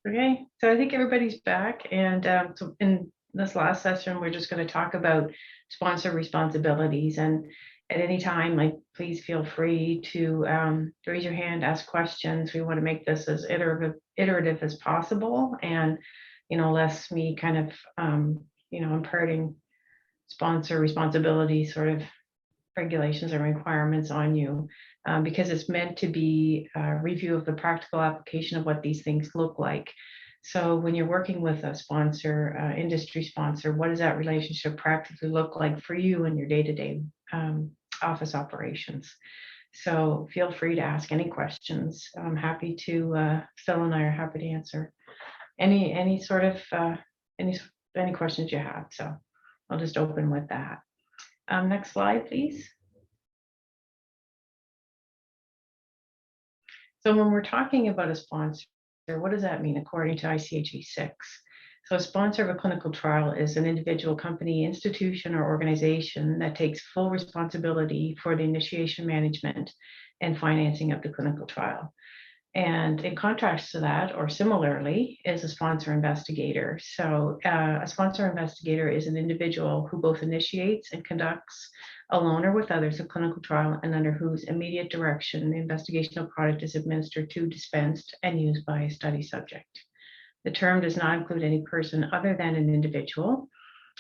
Okay, so I think everybody's back, and so in this last session, we're just going to talk about sponsor responsibilities. And at any time, like, please feel free to raise your hand, ask questions. We want to make this as iterative as possible, and less me kind of imparting sponsor responsibility sort of regulations and requirements on you, because it's meant to be a review of the practical application of what these things look like. So when you're working with a sponsor, industry sponsor, what does that relationship practically look like for you in your day-to-day office operations? So feel free to ask any questions. I'm happy to, Phil and I are happy to answer any sort of any questions you have. So I'll just open with that. Next slide, please. So when we're talking about a sponsor, what does that mean according to ICHE 6? So a sponsor of a clinical trial is an individual, company, institution, or organization that takes full responsibility for the initiation, management, and financing of the clinical trial. And in contrast to that, or similarly, is a sponsor investigator. So a sponsor investigator is an individual who both initiates and conducts, alone or with others, a clinical trial, and under whose immediate direction the investigational product is administered to, dispensed, and used by a study subject. The term does not include any person other than an individual.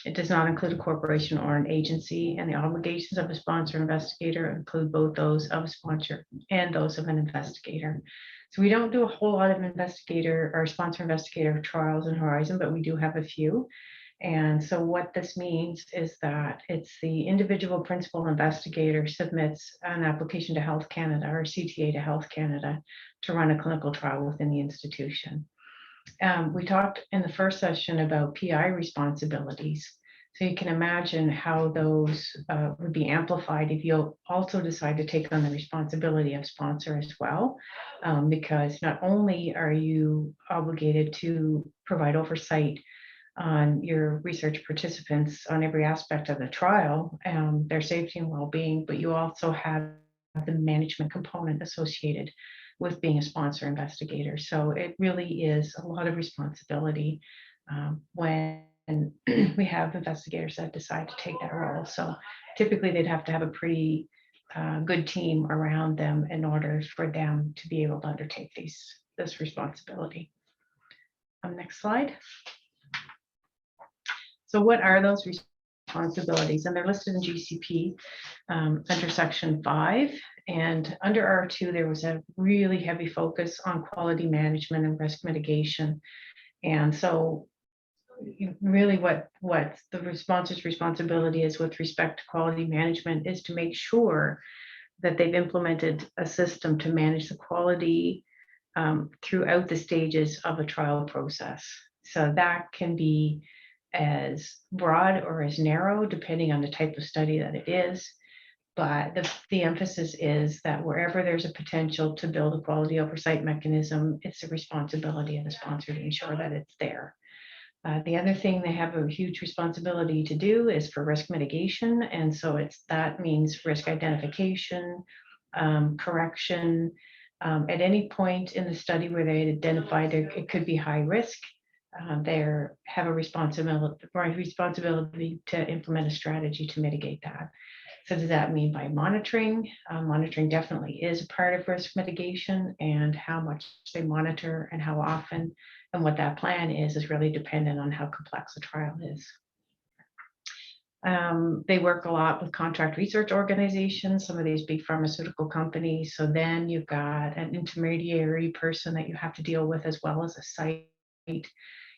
It does not include a corporation or an agency, and the obligations of a sponsor investigator include both those of a sponsor and those of an investigator. So we don't do a whole lot of investigator or sponsor investigator trials in Horizon, but we do have a few. And so what this means is that it's the individual principal investigator submits an application to Health Canada or CTA to Health Canada to run a clinical trial within the institution. We talked in the first session about PI responsibilities. So you can imagine how those would be amplified if you also decide to take on the responsibility of sponsor as well, because not only are you obligated to provide oversight on your research participants on every aspect of the trial, their safety and well-being, but you also have the management component associated with being a sponsor investigator. So it really is a lot of responsibility when we have investigators that decide to take that role. So typically they'd have to have a pretty good team around them in order for them to be able to undertake this responsibility. Next slide. So what are those responsibilities? And they're listed in GCP under section 5. And under R2, there was a really heavy focus on quality management and risk mitigation. And so really what the sponsor's responsibility is with respect to quality management is to make sure that they've implemented a system to manage the quality throughout the stages of a trial process. So that can be as broad or as narrow, depending on the type of study that it is. But the emphasis is that wherever there's a potential to build a quality oversight mechanism, it's the responsibility of the sponsor to ensure that it's there. The other thing they have a huge responsibility to do is for risk mitigation. And so that means risk identification, correction. At any point in the study where they identify it could be high risk, they have a responsibility to implement a strategy to mitigate that. So does that mean by monitoring? Monitoring definitely is a part of risk mitigation, and how much they monitor and how often and what that plan is really dependent on how complex the trial is. They work a lot with contract research organizations, some of these big pharmaceutical companies. So then you've got an intermediary person that you have to deal with as well as a site.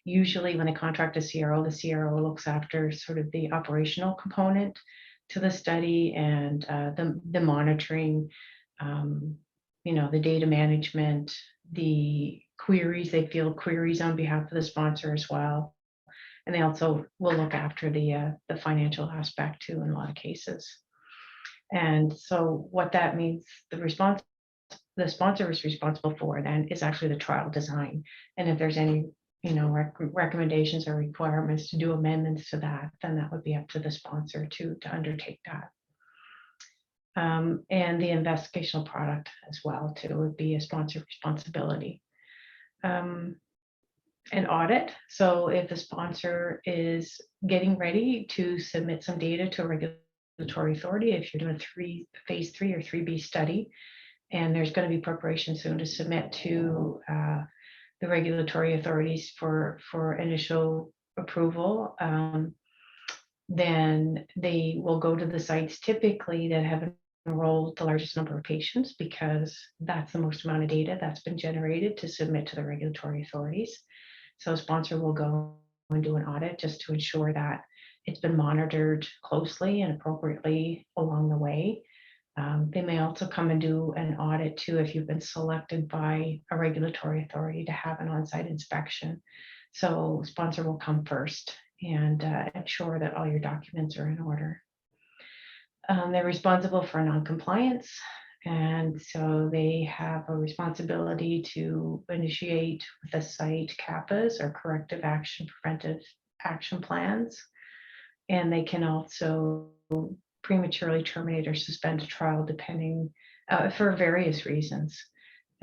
Usually when they contract a CRO, the CRO looks after sort of the operational component to the study and the monitoring, the data management, the queries. They field queries on behalf of the sponsor as well. And they also will look after the financial aspect too in a lot of cases. And so what that means, the sponsor is responsible for then is actually the trial design. And if there's any recommendations or requirements to do amendments to that, then that would be up to the sponsor to undertake that. And the investigational product as well too would be a sponsor responsibility. an audit. So if the sponsor is getting ready to submit some data to a regulatory authority, if you're doing phase 3 or 3B study, and there's going to be preparation soon to submit to the regulatory authorities for initial approval, then they will go to the sites typically that have enrolled the largest number of patients, because that's the most amount of data that's been generated to submit to the regulatory authorities. So a sponsor will go and do an audit just to ensure that it's been monitored closely and appropriately along the way. They may also come and do an audit too if you've been selected by a regulatory authority to have an on-site inspection. So sponsor will come first and ensure that all your documents are in order. They're responsible for non-compliance, and so they have a responsibility to initiate with the site CAPAs, or corrective action preventive action plans, and they can also prematurely terminate or suspend a trial depending for various reasons.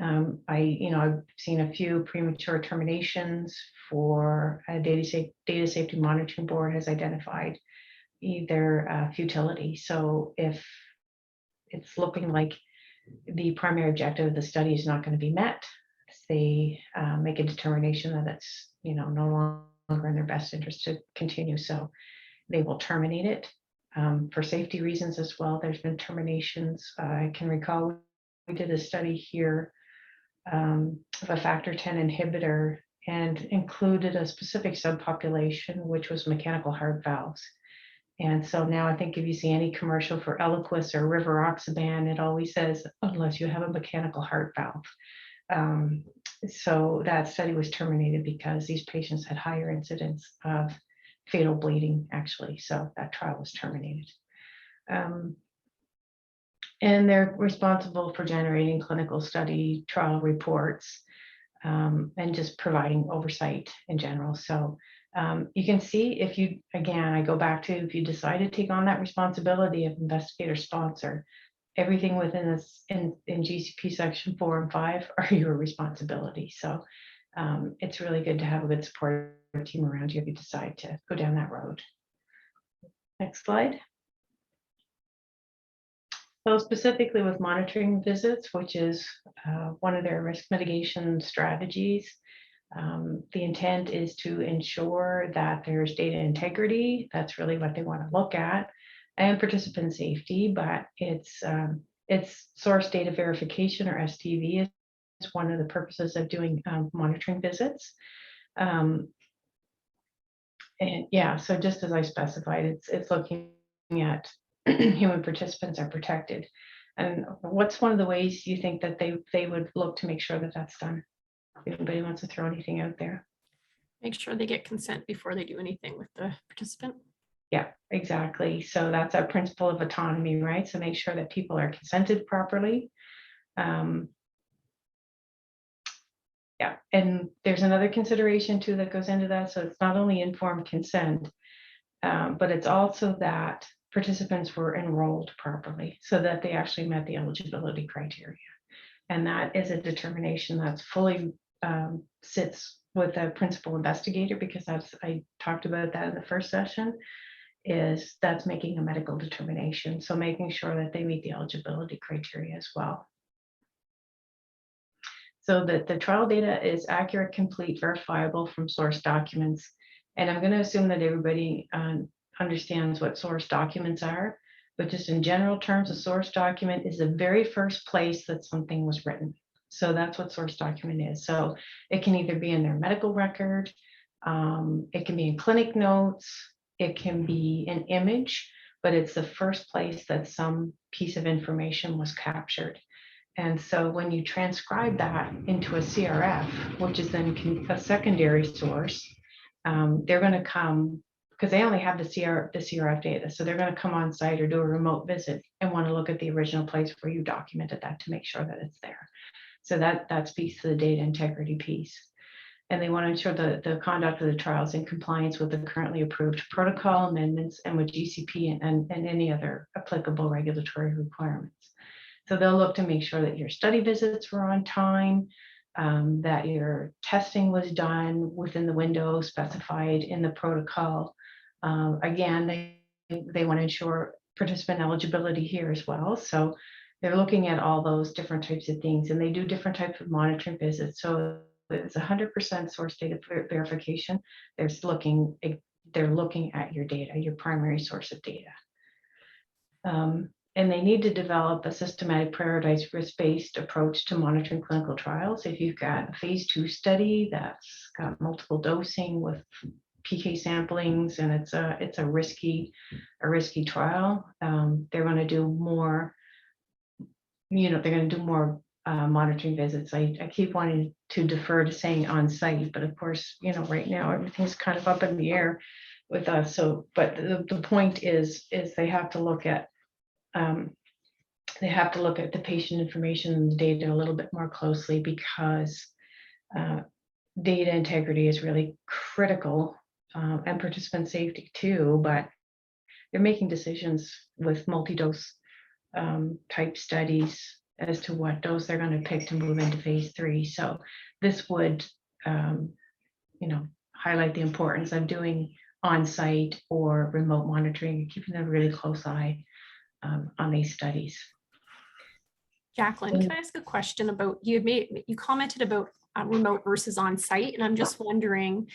I've seen a few premature terminations for a data safety monitoring board has identified either futility. So if it's looking like the primary objective of the study is not going to be met, they make a determination that it's no longer in their best interest to continue. So they will terminate it. For safety reasons as well, there's been terminations. I can recall we did a study here of a factor 10 inhibitor and included a specific subpopulation, which was mechanical heart valves. And so now I think if you see any commercial for Eliquis or Rivaroxaban, it always says, unless you have a mechanical heart valve. So that study was terminated because these patients had higher incidence of fatal bleeding, actually. So that trial was terminated. And they're responsible for generating clinical study trial reports and just providing oversight in general. So you can see I go back to, if you decide to take on that responsibility of investigator sponsor, everything within this in GCP section 4 and 5 are your responsibility. So it's really good to have a good support team around you if you decide to go down that road. Next slide. So specifically with monitoring visits, which is one of their risk mitigation strategies, the intent is to ensure that there's data integrity. That's really what they want to look at, and participant safety. But it's source data verification, or SDV, is one of the purposes of doing monitoring visits. And yeah, so just as I specified, it's looking at human participants are protected. And what's one of the ways you think that they would look to make sure that that's done? If anybody wants to throw anything out there? Make sure they get consent before they do anything with the participant. Yeah, exactly. So that's our principle of autonomy, right? So make sure that people are consented properly. Yeah, and there's another consideration too that goes into that. So it's not only informed consent, but it's also that participants were enrolled properly, so that they actually met the eligibility criteria. And that is a determination that's fully sits with a principal investigator, because I talked about that in the first session, that's making a medical determination. So making sure that they meet the eligibility criteria as well. So that the trial data is accurate, complete, verifiable from source documents. And I'm going to assume that everybody understands what source documents are, but just in general terms, a source document is the very first place that something was written. So that's what source document is. So it can either be in their medical record, it can be in clinic notes, it can be an image, but it's the first place that some piece of information was captured. And so when you transcribe that into a CRF, which is then a secondary source, they're going to come, because they only have the CRF data. So they're going to come on site or do a remote visit and want to look at the original place where you documented that to make sure that it's there. So that speaks to the data integrity piece. And they want to ensure the conduct of the trial is in compliance with the currently approved protocol amendments and with GCP and any other applicable regulatory requirements. So they'll look to make sure that your study visits were on time, that your testing was done within the window specified in the protocol. Again, they want to ensure participant eligibility here as well. So they're looking at all those different types of things, and they do different types of monitoring visits. So it's 100% source data verification. They're looking at your data, your primary source of data. And they need to develop a systematic, prioritized, risk-based approach to monitoring clinical trials. If you've got a phase 2 study that's got multiple dosing with PK samplings, and it's a risky trial, they're going to do more. They're going to do more monitoring visits. I keep wanting to defer to saying on site, but of course, right now everything's kind of up in the air with us. So, but the point is they have to look at the patient information and the data a little bit more closely, because data integrity is really critical, and participant safety too. But they're making decisions with multi-dose type studies as to what dose they're going to pick to move into phase 3. So this would, highlight the importance of doing on-site or remote monitoring and keeping a really close eye on these studies. Jacqueline, can I ask a question about, you commented about remote versus on-site, and I'm just wondering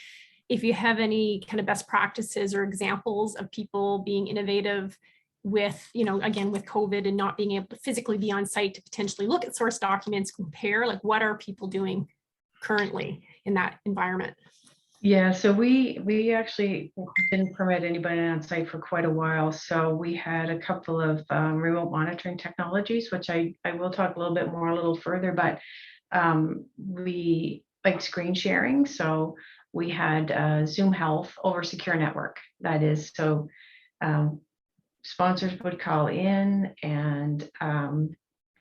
if you have any kind of best practices or examples of people being innovative with, again, with COVID and not being able to physically be on site to potentially look at source documents, compare, like what are people doing currently in that environment? Yeah, so we actually didn't permit anybody on site for quite a while. So we had a couple of remote monitoring technologies, which I will talk a little further, but we like screen sharing. So we had Zoom Health over secure network. That is, so sponsors would call in, and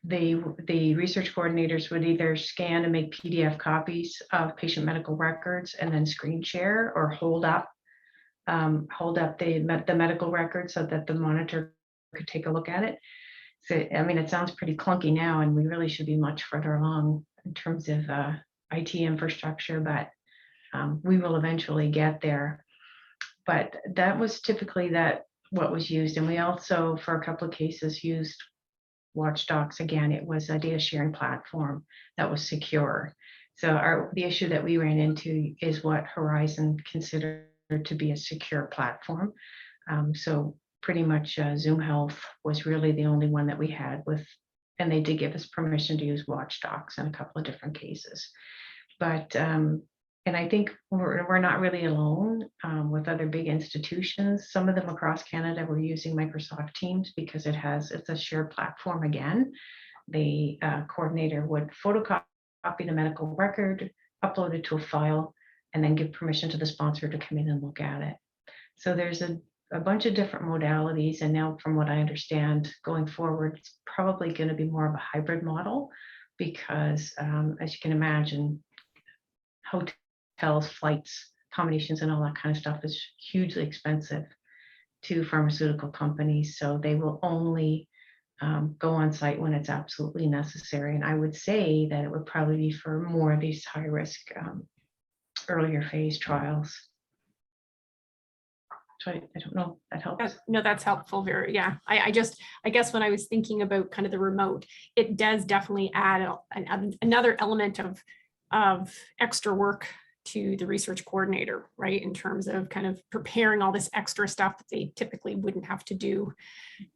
the research coordinators would either scan and make PDF copies of patient medical records and then screen share, or hold up the medical record so that the monitor could take a look at it. So, I mean, it sounds pretty clunky now, and we really should be much further along in terms of IT infrastructure, but we will eventually get there. But that was typically what was used. And we also, for a couple of cases, used Watchdocs. Again, it was a data sharing platform that was secure. So the issue that we ran into is what Horizon considered to be a secure platform. So pretty much Zoom Health was really the only one that we had with, and they did give us permission to use Watchdocs in a couple of different cases. But and I think we're not really alone with other big institutions. Some of them across Canada were using Microsoft Teams because it's a shared platform again. The coordinator would photocopy the medical record, upload it to a file, and then give permission to the sponsor to come in and look at it. So there's a bunch of different modalities. And now, from what I understand, going forward, it's probably going to be more of a hybrid model, because as you can imagine, hotels, flights, accommodations, and all that kind of stuff is hugely expensive to pharmaceutical companies. So they will only go on site when it's absolutely necessary. And I would say that it would probably be for more of these high risk, earlier phase trials. So I don't know if that helps. No, that's helpful. Very, yeah. I guess when I was thinking about kind of the remote, it does definitely add another element of extra work to the research coordinator, right? In terms of kind of preparing all this extra stuff that they typically wouldn't have to do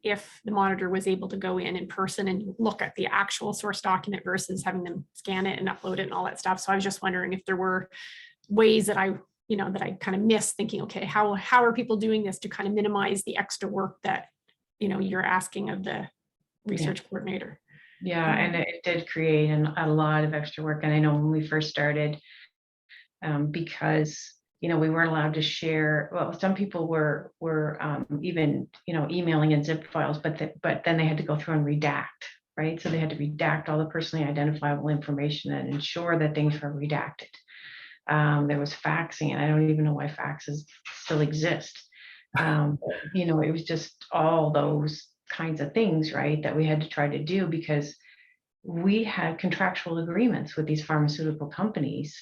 if the monitor was able to go in person and look at the actual source document versus having them scan it and upload it and all that stuff. So I was just wondering if there were ways that I kind of missed, thinking, okay, how are people doing this to kind of minimize the extra work that, you're asking of the research coordinator? Yeah, and it did create a lot of extra work. And I know when we first started, because we weren't allowed to share. Well, some people were even emailing in zip files, but then they had to go through and redact, right? So they had to redact all the personally identifiable information and ensure that things were redacted. There was faxing, and I don't even know why faxes still exist. It was just all those kinds of things, right, that we had to try to do, because we had contractual agreements with these pharmaceutical companies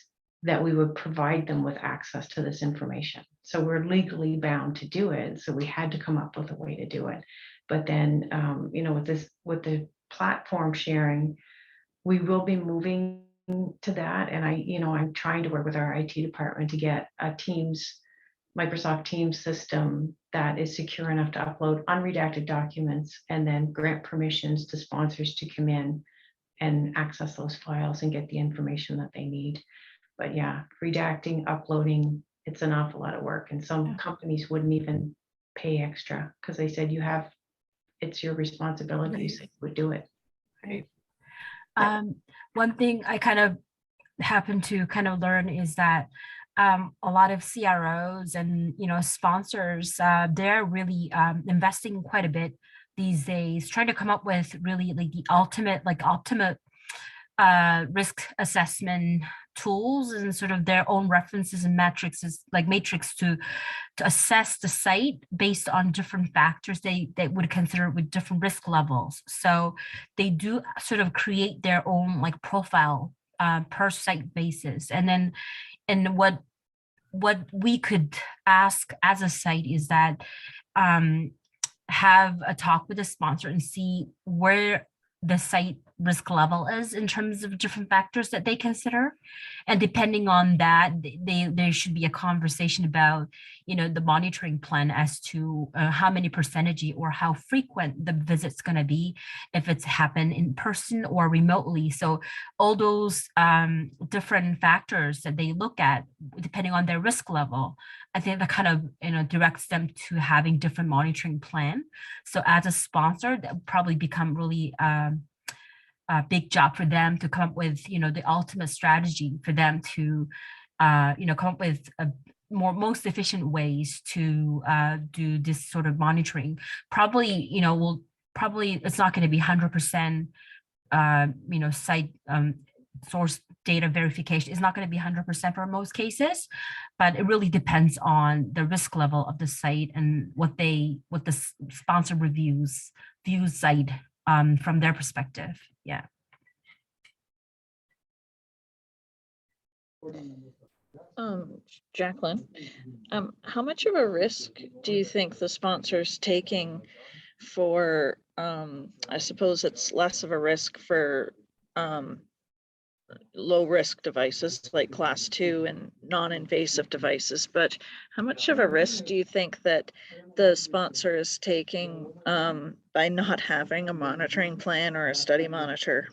that we would provide them with access to this information. So we're legally bound to do it. So we had to come up with a way to do it. But then, with the platform sharing, we will be moving to that. And I'm trying to work with our IT department to get a Microsoft Teams system that is secure enough to upload unredacted documents and then grant permissions to sponsors to come in and access those files and get the information that they need. But yeah, redacting, uploading, it's an awful lot of work. And some companies wouldn't even pay extra because they said it's your responsibility. You said you would do it. Right. One thing I kind of happen to kind of learn is that a lot of CROs and sponsors, they're really investing quite a bit these days, trying to come up with really like the ultimate risk assessment tools and sort of their own references and matrices, like matrix to assess the site based on different factors they would consider with different risk levels. So they do sort of create their own like profile per site basis. And what we could ask as a site is that have a talk with the sponsor and see where the site risk level is in terms of different factors that they consider. And depending on that, there should be a conversation about, the monitoring plan as to how many percentage or how frequent the visit's going to be, if it's happened in person or remotely. So all those different factors that they look at, depending on their risk level, I think that kind of, directs them to having different monitoring plan. So as a sponsor, that would probably become really a big job for them to come up with, the ultimate strategy for them to, come up with most efficient ways to do this sort of monitoring. Probably, it's not going to be 100%, site source data verification is not going to be 100% for most cases, but it really depends on the risk level of the site and what the sponsor views site from their perspective. Yeah. Jacqueline, how much of a risk do you think the sponsor's taking for, I suppose it's less of a risk for low risk devices like class 2 and non-invasive devices, but how much of a risk do you think that the sponsor is taking by not having a monitoring plan or a study monitor?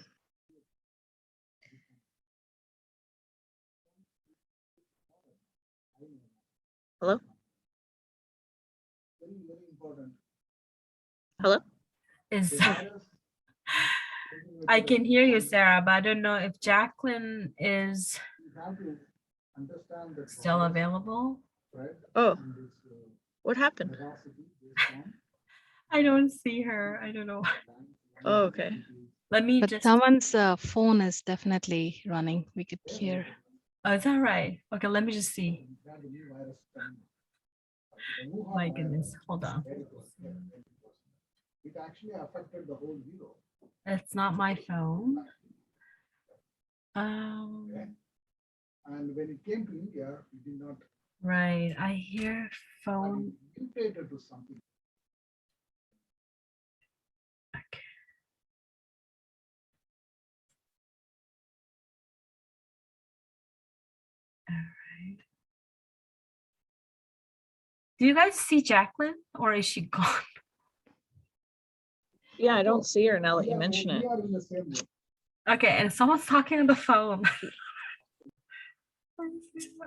Hello? Hello? I can hear you, Sarah, but I don't know if Jacqueline is still available. Oh, what happened? I don't see her. I don't know. Oh, okay. Let me But just. someone's phone is definitely running. We could hear. Oh, is that right? Okay, let me just see. My goodness, hold on. It actually affected the whole Europe. It's not my phone. And when it came to India, it did not. Right, I hear phone. Mutated to something. Okay. All right. Do you guys see Jacqueline, or is she gone? Yeah, I don't see her now that you mention it. Okay, and someone's talking on the phone.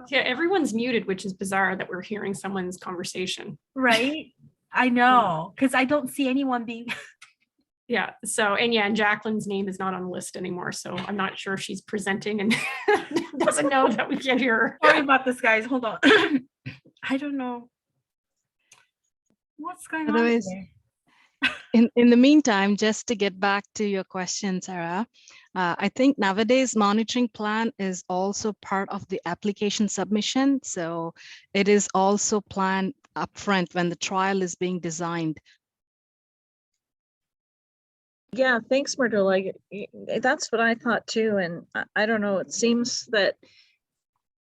Yeah, everyone's muted, which is bizarre that we're hearing someone's conversation. Right? I know, because I don't see anyone being. Yeah. So, and Jacqueline's name is not on the list anymore. So I'm not sure if she's presenting and doesn't know that we can't hear her. Sorry about this, guys. Hold on. I don't know. What's going Otherwise, on? in the meantime, just to get back to your question, Sarah, I think nowadays monitoring plan is also part of the application submission. So it is also planned upfront when the trial is being designed. Yeah, thanks, Myrtle. Like, that's what I thought too. And I don't know, it seems that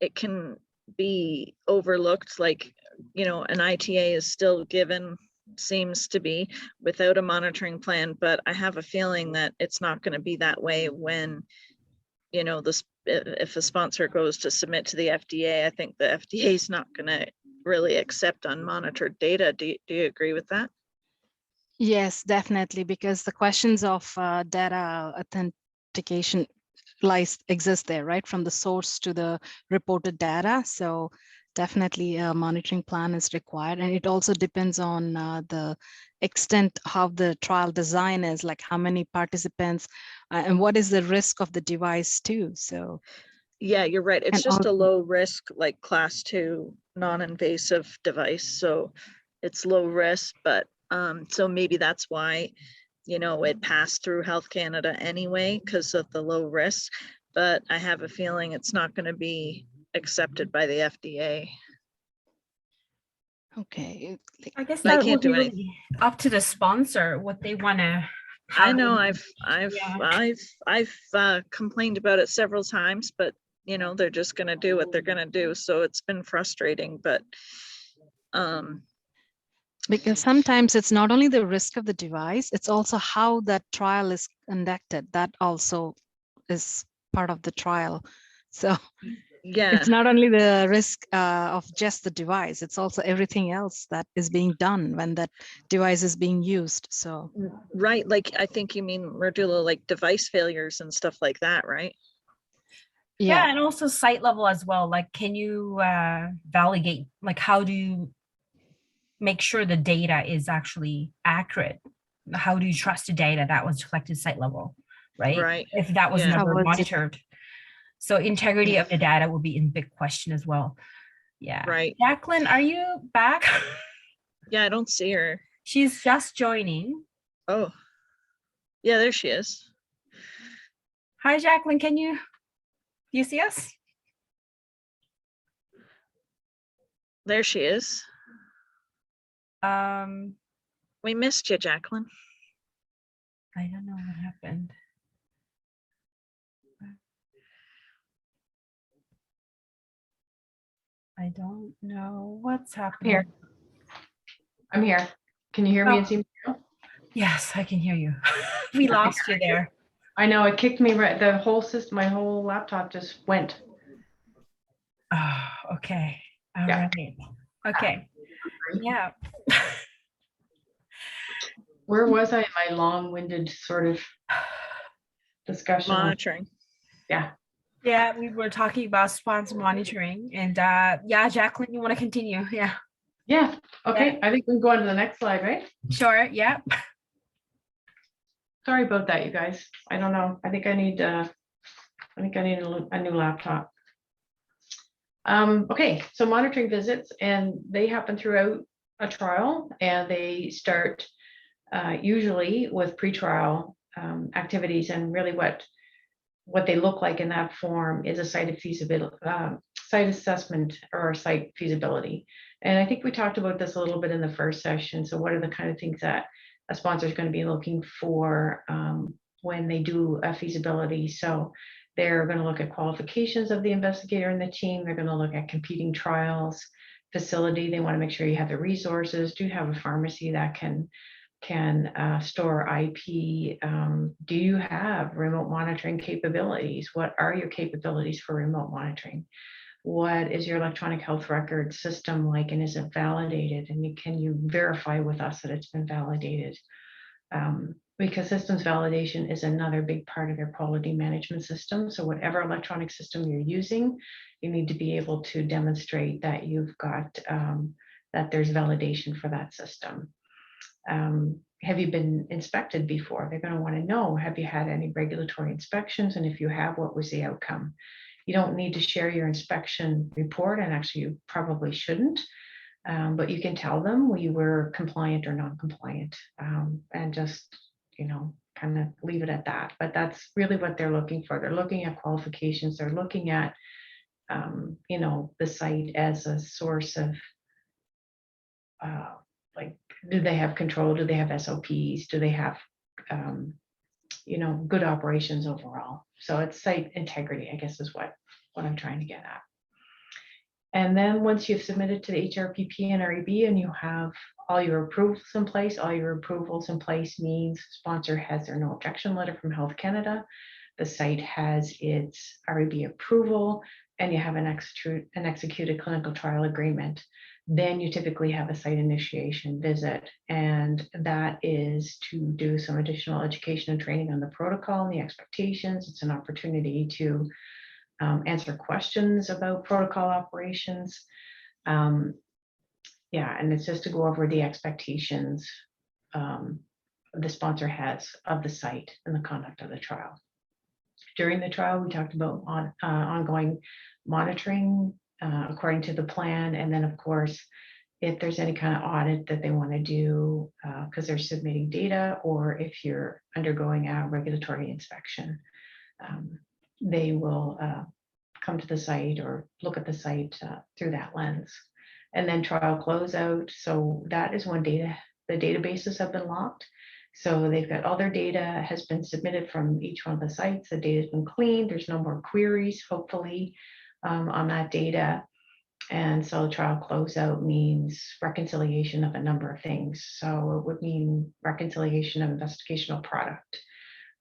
it can be overlooked, like, an ITA is still given, seems to be, without a monitoring plan, but I have a feeling that it's not going to be that way when, this, if a sponsor goes to submit to the FDA. I think the FDA is not going to really accept unmonitored data. Do you agree with that? Yes, definitely, because the questions of data authentication exist there, right? From the source to the reported data. So definitely a monitoring plan is required. And it also depends on the extent how the trial design is, like how many participants and what is the risk of the device too. So yeah, you're right. It's and just a also, low risk, like class 2 non-invasive device. So it's low risk, but so maybe that's why, it passed through Health Canada anyway, because of the low risk. But I have a feeling it's not going to be accepted by the FDA. okay. I guess But I that can't would be do anything. really up to the sponsor, what they want to. I know I've Yeah. complained about it several times, but they're just going to do what they're going to do. So it's been frustrating, but Because sometimes it's not only the risk of the device, it's also how that trial is conducted. That also is part of the trial. So yeah, it's not only the risk of just the device, it's also everything else that is being done when that device is being used. So right. Like, I think you mean, Merdula, like device failures and stuff like that, right? Yeah, yeah, and also site level as well. Like, can you validate, like, how do you make sure the data is actually accurate? How do you trust the data that was collected site level, right? Right. If that was Yeah. how never was it? monitored. So integrity Yeah. of the data will be in big question as well. Yeah. Right. Jacqueline, are you back? Yeah, I don't see her. She's just joining. Oh, yeah, there she is. Hi, Jacqueline. Do you see us? There she is. Um, We missed you, Jacqueline. I don't know what happened. I don't know what's happening. Here. I'm here. Can you hear me and see me? now? Yes, I can hear you. We lost you there. I know it kicked me right. The whole system, my whole laptop just went. Oh, okay. All Yeah. right. Okay. Yeah. Where was I in my long-winded sort of discussion? Monitoring. Yeah. Yeah, we were talking about sponsor monitoring, and yeah, Jacqueline, you want to continue? Yeah. Yeah. Okay. I think we can go on to the next slide, right? Sure. Yeah. Sorry about that, you guys. I don't know. I think I need a new laptop. Okay, so monitoring visits, and they happen throughout a trial, and they start usually with pretrial activities, and really what they look like in that form is a site feasibility, site assessment or site feasibility. And I think we talked about this a little bit in the first session. So what are the kind of things that a sponsor is going to be looking for when they do a feasibility? So they're going to look at qualifications of the investigator and the team. They're going to look at competing trials, facility. They want to make sure you have the resources. Do you have a pharmacy that can store IP? Do you have remote monitoring capabilities? What are your capabilities for remote monitoring? What is your electronic health record system like, and is it validated? And can you verify with us that it's been validated? Because systems validation is another big part of their quality management system. So whatever electronic system you're using, you need to be able to demonstrate that you've got, that there's validation for that system. Have you been inspected before? They're going to want to know, have you had any regulatory inspections? And if you have, what was the outcome? You don't need to share your inspection report, and actually you probably shouldn't, but you can tell them we were compliant or non-compliant, and just, kind of leave it at that. But that's really what they're looking for. They're looking at qualifications. They're looking at, the site as a source of, like, do they have control? Do they have SOPs? Do they have good operations overall. So it's site integrity, I guess, is what I'm trying to get at. And then once you've submitted to the HRPP and REB and you have all your approvals in place, means sponsor has their no objection letter from Health Canada. The site has its REB approval, and you have an executed clinical trial agreement. Then you typically have a site initiation visit, and that is to do some additional education and training on the protocol and the expectations. It's an opportunity to answer questions about protocol operations. Yeah, and it's just to go over the expectations the sponsor has of the site and the conduct of the trial. During the trial, we talked about ongoing monitoring according to the plan. And then, of course, if there's any kind of audit that they want to do because they're submitting data, or if you're undergoing a regulatory inspection, they will come to the site or look at the site through that lens. And then trial closeout. So that is when the databases have been locked. So they've got all their data has been submitted from each one of the sites. The data has been cleaned. There's no more queries, hopefully, on that data. And so trial closeout means reconciliation of a number of things. So it would mean reconciliation of investigational product.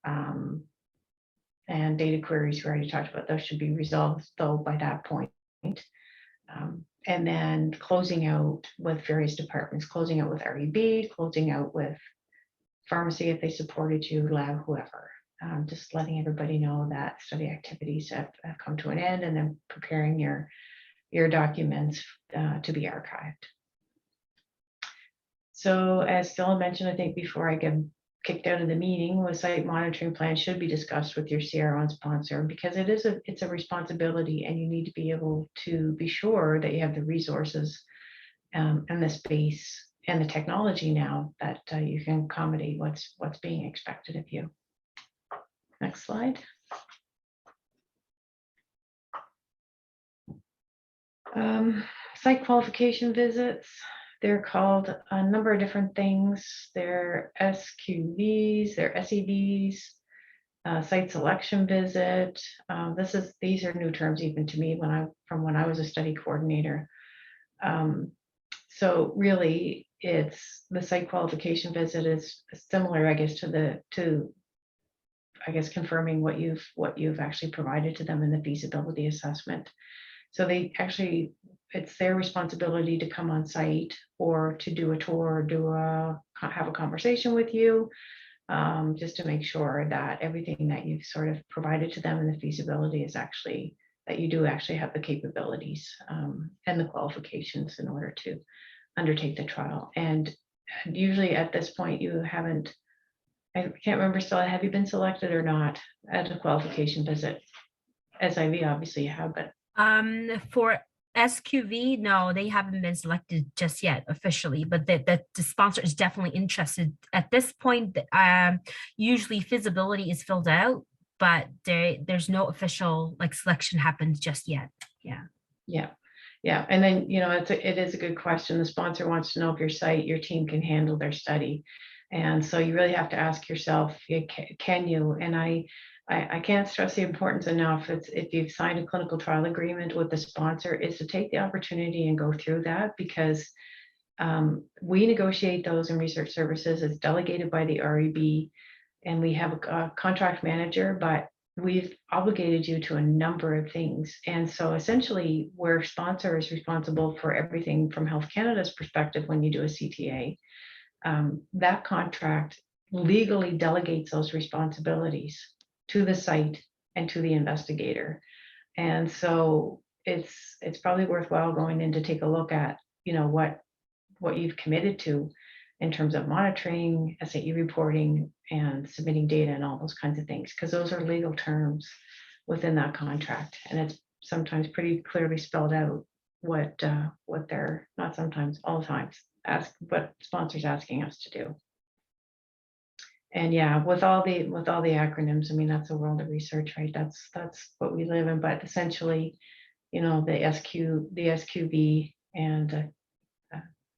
And data queries, we already talked about, those should be resolved though by that point. And then closing out with various departments, closing out with REB, closing out with pharmacy if they supported you, lab, whoever. Just letting everybody know that study activities have come to an end, and then preparing your documents to be archived. So as Dylan mentioned, I think before I get kicked out of the meeting, was site monitoring plan should be discussed with your CRO and sponsor, because it's a responsibility, and you need to be able to be sure that you have the resources and the space and the technology now that you can accommodate what's being expected of you. Next slide. Site qualification visits. They're called a number of different things. They're SQVs, they're SEVs, site selection visit. These are new terms even to me from when I was a study coordinator. So really, it's the site qualification visit is similar, I guess, to confirming what you've actually provided to them in the feasibility assessment. So it's their responsibility to come on site or to do a tour, or have a conversation with you, just to make sure that everything that you've sort of provided to them in the feasibility is actually, that you do actually have the capabilities and the qualifications in order to undertake the trial. And usually at this point, I can't remember still, have you been selected or not at a qualification visit? SIV, obviously you have, but. For SQV, no, they haven't been selected just yet officially, but the sponsor is definitely interested. At this point, usually feasibility is filled out, but there's no official selection happened just yet. Yeah. And then, it is a good question. The sponsor wants to know if your team can handle their study. And so you really have to ask yourself, can you? And I can't stress the importance enough. If you've signed a clinical trial agreement with the sponsor, is to take the opportunity and go through that, because we negotiate those in research services. It's delegated by the REB, and we have a contract manager, but we've obligated you to a number of things. And so essentially, where sponsor is responsible for everything from Health Canada's perspective when you do a CTA, that contract legally delegates those responsibilities to the site and to the investigator. And so it's probably worthwhile going in to take a look at, what you've committed to in terms of monitoring, SAE reporting, and submitting data and all those kinds of things, because those are legal terms within that contract. And it's sometimes pretty clearly spelled out what they're, not sometimes, all the times, what sponsors asking us to do. And yeah, with all the acronyms, I mean, that's a world of research, right? That's what we live in. But essentially, the SQV, and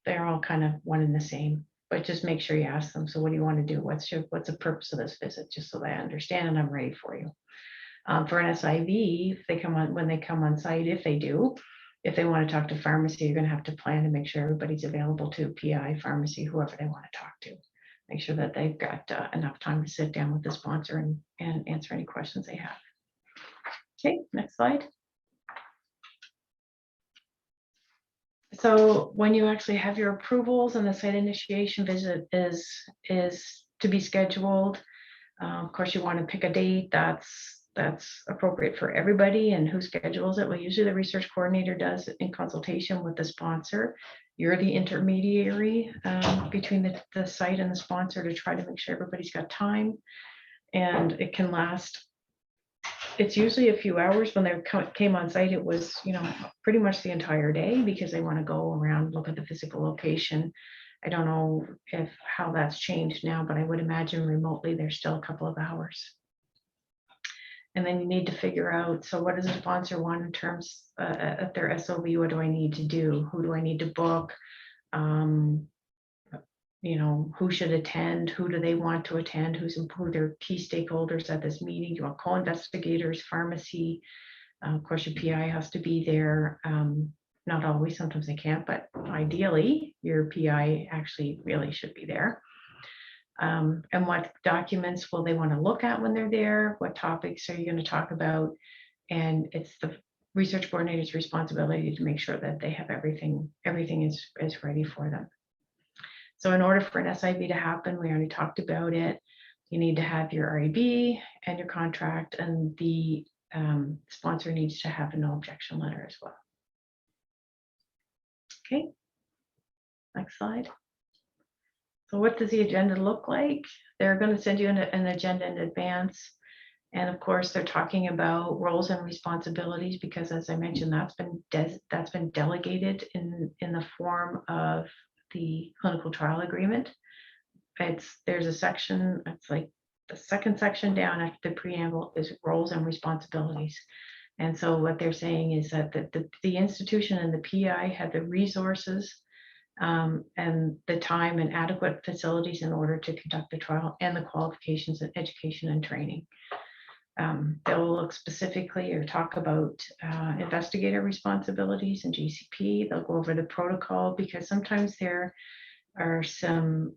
they're all kind of one and the same. But just make sure you ask them, so what do you want to do? What's the purpose of this visit? Just so that I understand and I'm ready for you. For an SIV, if they come on, when they come on site, if they do, if they want to talk to pharmacy, you're going to have to plan to make sure everybody's available to PI, pharmacy, whoever they want to talk to. Make sure that they've got enough time to sit down with the sponsor and answer any questions they have. Okay, next slide. So when you actually have your approvals and the site initiation visit is to be scheduled, of course you want to pick a date that's appropriate for everybody and who schedules it. Well, usually the research coordinator does it in consultation with the sponsor. You're the intermediary between the site and the sponsor to try to make sure everybody's got time. And it can last, it's usually a few hours. When they came on site, it was, pretty much the entire day, because they want to go around, look at the physical location. I don't know how that's changed now, but I would imagine remotely there's still a couple of hours. And then you need to figure out, so what does a sponsor want in terms of their SOV? What do I need to do? Who do I need to book? Who should attend? Who do they want to attend? Who their key stakeholders at this meeting? You want co-investigators, pharmacy. Of course, your PI has to be there. Not always, sometimes they can't, but ideally your PI actually really should be there. And what documents will they want to look at when they're there? What topics are you going to talk about? And it's the research coordinator's responsibility to make sure that they have everything is ready for them. So in order for an SIV to happen, we already talked about it. You need to have your REB and your contract, and the sponsor needs to have a no objection letter as well. Okay, next slide. So what does the agenda look like? They're going to send you an agenda in advance. And of course, they're talking about roles and responsibilities, because as I mentioned, that's been delegated in the form of the clinical trial agreement. There's a section, it's like the second section down after the preamble is roles and responsibilities. And so what they're saying is that the institution and the PI have the resources and the time and adequate facilities in order to conduct the trial, and the qualifications and education and training. They'll look specifically or talk about investigator responsibilities and GCP. They'll go over the protocol, because sometimes there are some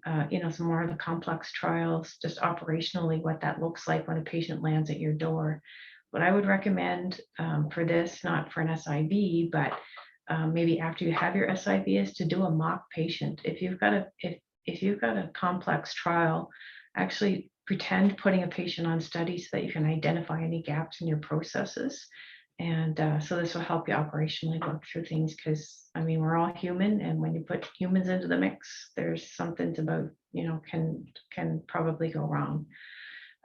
more of the complex trials, just operationally what that looks like when a patient lands at your door. What I would recommend for this, not for an SIV, but maybe after you have your SIV, is to do a mock patient. If you've got a complex trial, actually pretend putting a patient on study so that you can identify any gaps in your processes. And so this will help you operationally work through things, because we're all human, and when you put humans into the mix, there's something about, can probably go wrong.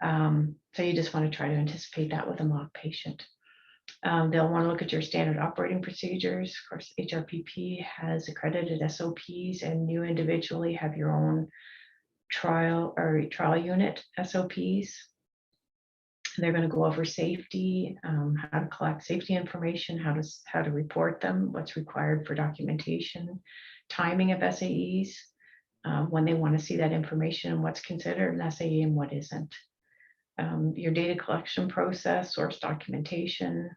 So you just want to try to anticipate that with a mock patient. They'll want to look at your standard operating procedures. Of course, HRPP has accredited SOPs, and you individually have your own trial unit SOPs. They're going to go over safety, how to collect safety information, how to report them, what's required for documentation, timing of SAEs, when they want to see that information, and what's considered an SAE and what isn't. Your data collection process, source documentation,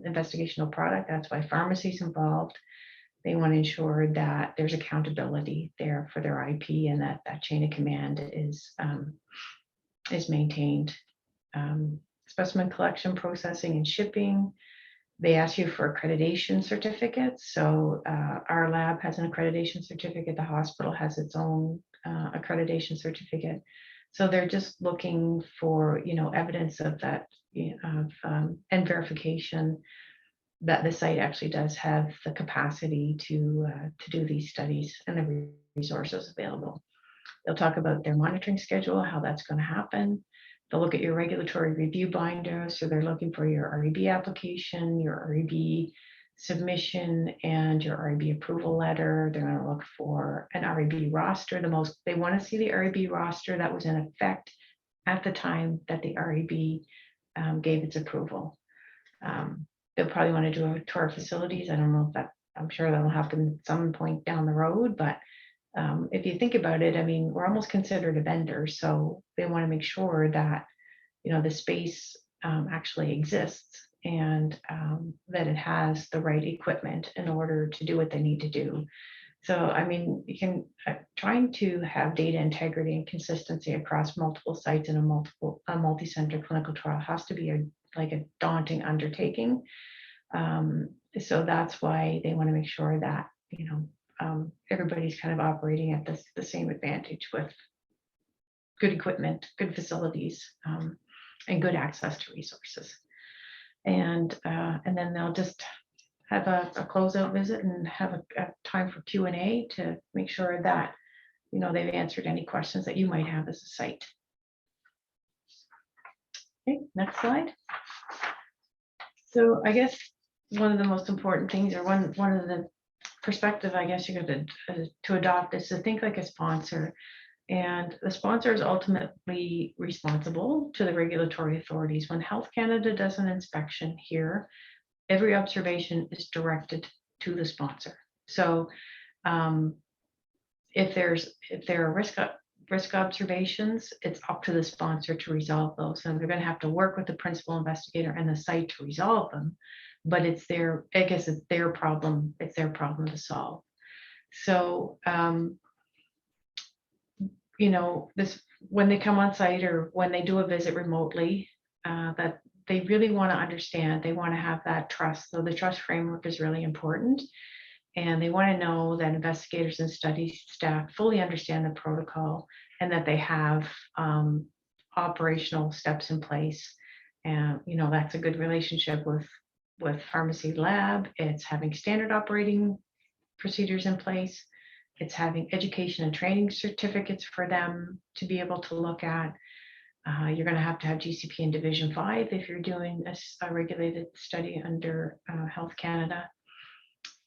investigational product. That's why pharmacy's involved. They want to ensure that there's accountability there for their IP, and that chain of command is maintained. Specimen collection, processing, and shipping. They ask you for accreditation certificates. So our lab has an accreditation certificate. The hospital has its own accreditation certificate. So they're just looking for, evidence of that, and verification that the site actually does have the capacity to do these studies and the resources available. They'll talk about their monitoring schedule, how that's going to happen. They'll look at your regulatory review binder. So they're looking for your REB application, your REB submission, and your REB approval letter. They're going to look for an REB roster. They want to see the REB roster that was in effect at the time that the REB gave its approval. They'll probably want to do a tour of facilities. I don't know if I'm sure that'll happen at some point down the road, but If you think about it, I mean, we're almost considered a vendor, so they want to make sure that, you know, the space actually exists and that it has the right equipment in order to do what they need to do. So, I mean, you can trying to have data integrity and consistency across multiple sites in a multi-center clinical trial has to be like a daunting undertaking. So that's why they want to make sure that, you know, everybody's kind of operating at the same advantage with good equipment, good facilities, and good access to resources. And then they'll just have a closeout visit and have a time for Q&A to make sure that, you know, they've answered any questions that you might have as a site. Okay, next slide. So I guess one of the most important things, or one of the perspective, I guess you're going to adopt, is to think like a sponsor. And the sponsor is ultimately responsible to the regulatory authorities. When Health Canada does an inspection here, every observation is directed to the sponsor. So if there are risk observations, it's up to the sponsor to resolve those. And they're going to have to work with the principal investigator and the site to resolve them. But it's their, I guess it's their problem. It's their problem to solve. So you know, this, when they come on site or when they do a visit remotely, that they really want to understand, they want to have that trust. So the trust framework is really important. And they want to know that investigators and study staff fully understand the protocol and that they have operational steps in place. And, you know, that's a good relationship with pharmacy lab. It's having standard operating procedures in place. It's having education and training certificates for them to be able to look at. You're going to have GCP in Division 5 if you're doing a regulated study under Health Canada.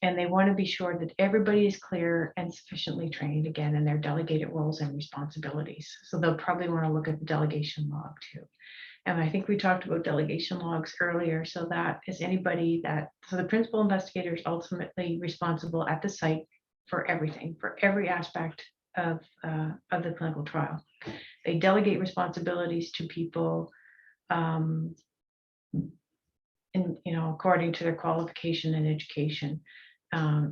And they want to be sure that everybody is clear and sufficiently trained, again, in their delegated roles and responsibilities. So they'll probably want to look at the delegation log too. And I think we talked about delegation logs earlier. So that is anybody that, so the principal investigator is ultimately responsible at the site for everything, for every aspect of the clinical trial. They delegate responsibilities to people, and, you know, according to their qualification and education.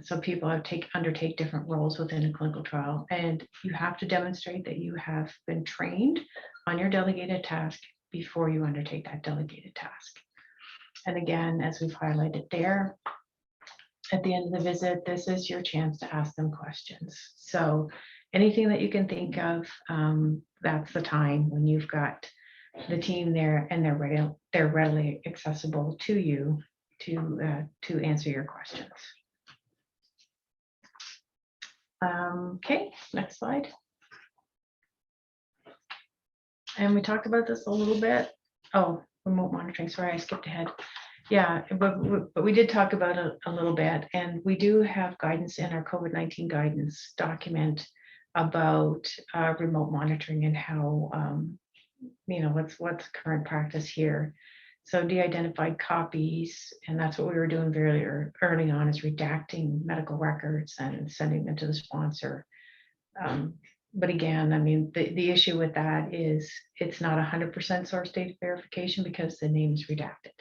So people have undertake different roles within a clinical trial, and you have to demonstrate that you have been trained on your delegated task before you undertake that delegated task. And again, as we've highlighted there, at the end of the visit, this is your chance to ask them questions. So anything that you can think of, that's the time when you've got the team there and they're readily accessible to you to answer your questions. Okay, next slide. And we talked about this a little bit. Oh, remote monitoring, sorry, I skipped ahead. Yeah, but we did talk about it a little bit, and we do have guidance in our COVID-19 guidance document about remote monitoring and how, you know, what's current practice here. So de-identified copies, and that's what we were doing very early on, is redacting medical records and sending them to the sponsor. But again, I mean, the issue with that is it's not 100% source data verification because the name is redacted.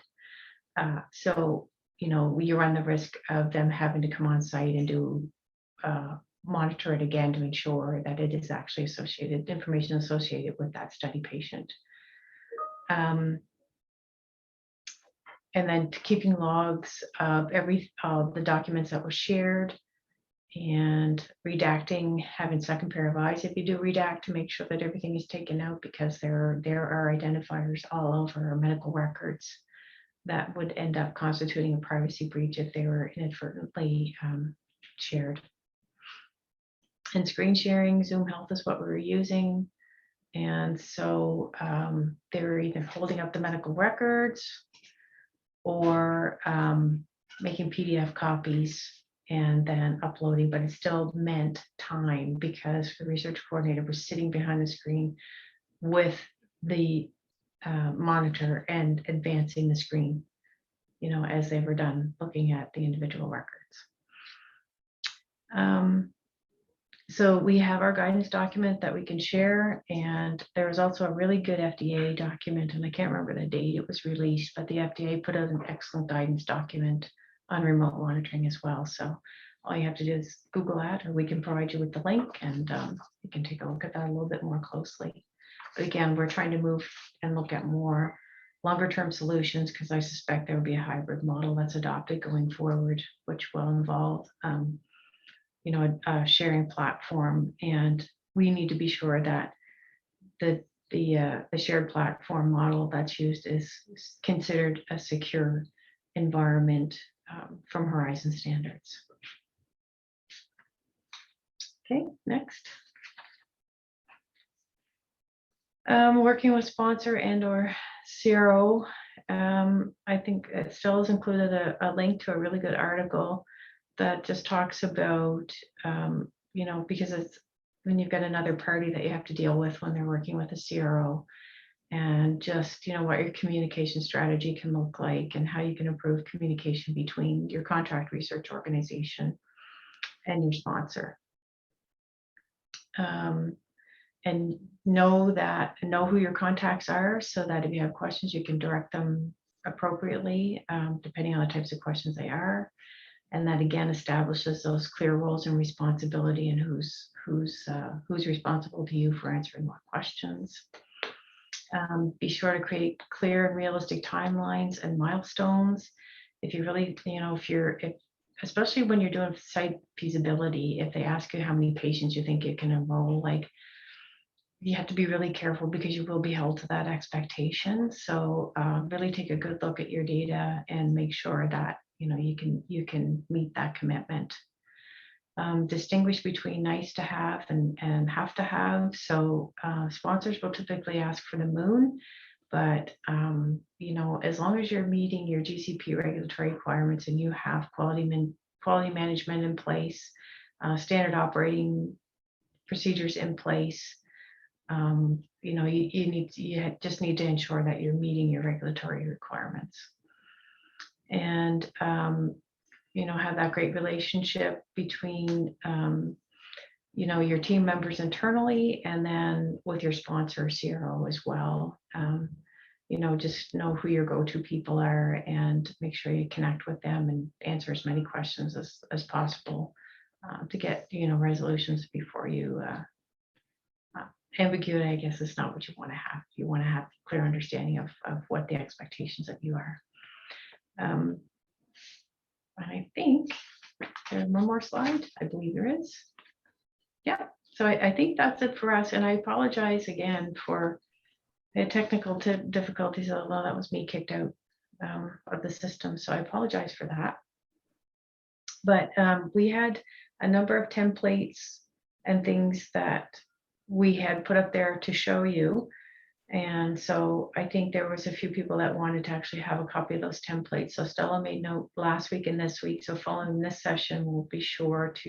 So, you know, you run the risk of them having to come on site and do monitor it again to ensure that it is actually information associated with that study patient. And then keeping logs of the documents that were shared, and redacting, having second pair of eyes if you do redact to make sure that everything is taken out, because there are identifiers all over our medical records that would end up constituting a privacy breach if they were inadvertently shared. And screen sharing, Zoom Health is what we were using. And so they were either holding up the medical records or making PDF copies and then uploading, but it still meant time because the research coordinator was sitting behind the screen with the monitor and advancing the screen, you know, as they were done looking at the individual records. So we have our guidance document that we can share, and there was also a really good FDA document, and I can't remember the date it was released, but the FDA put out an excellent guidance document on remote monitoring as well. So all you have to do is Google that, or we can provide you with the link, and you can take a look at that a little bit more closely. But again, we're trying to move and look at more longer term solutions, because I suspect there will be a hybrid model that's adopted going forward, which will involve a sharing platform, and we need to be sure that the shared platform model that's used is considered a secure environment from Horizon standards. Okay, next. Working with sponsor and or CRO. I think it still has included a link to a really good article that just talks about, because it's when you've got another party that you have to deal with when they're working with a CRO, and just, what your communication strategy can look like and how you can improve communication between your contract research organization and your sponsor. And know who your contacts are, so that if you have questions, you can direct them appropriately, depending on the types of questions they are. And that again establishes those clear roles and responsibility, and who's responsible to you for answering what questions. Be sure to create clear and realistic timelines and milestones. If you really, especially when you're doing site feasibility, if they ask you how many patients you think you can enroll, you have to be really careful, because you will be held to that expectation. So really take a good look at your data and make sure that you can meet that commitment. Distinguish between nice to have and have to have. So sponsors will typically ask for the moon, but as long as you're meeting your GCP regulatory requirements and you have quality management in place, standard operating procedures in place, you just need to ensure that you're meeting your regulatory requirements. And have that great relationship between your team members internally, and then with your sponsor CRO as well. Just know who your go-to people are, and make sure you connect with them and answer as many questions as possible to get resolutions before you. Ambiguity, I guess, is not what you want to have. You want to have clear understanding of what the expectations of you are. I think there's one more slide. I believe there is. Yeah, so I think that's it for us. And I apologize again for the technical difficulties, although that was me kicked out of the system. So I apologize for that. But we had a number of templates and things that we had put up there to show you. And so I think there was a few people that wanted to actually have a copy of those templates. So Stella made note last week and this week. So following this session, we'll be sure to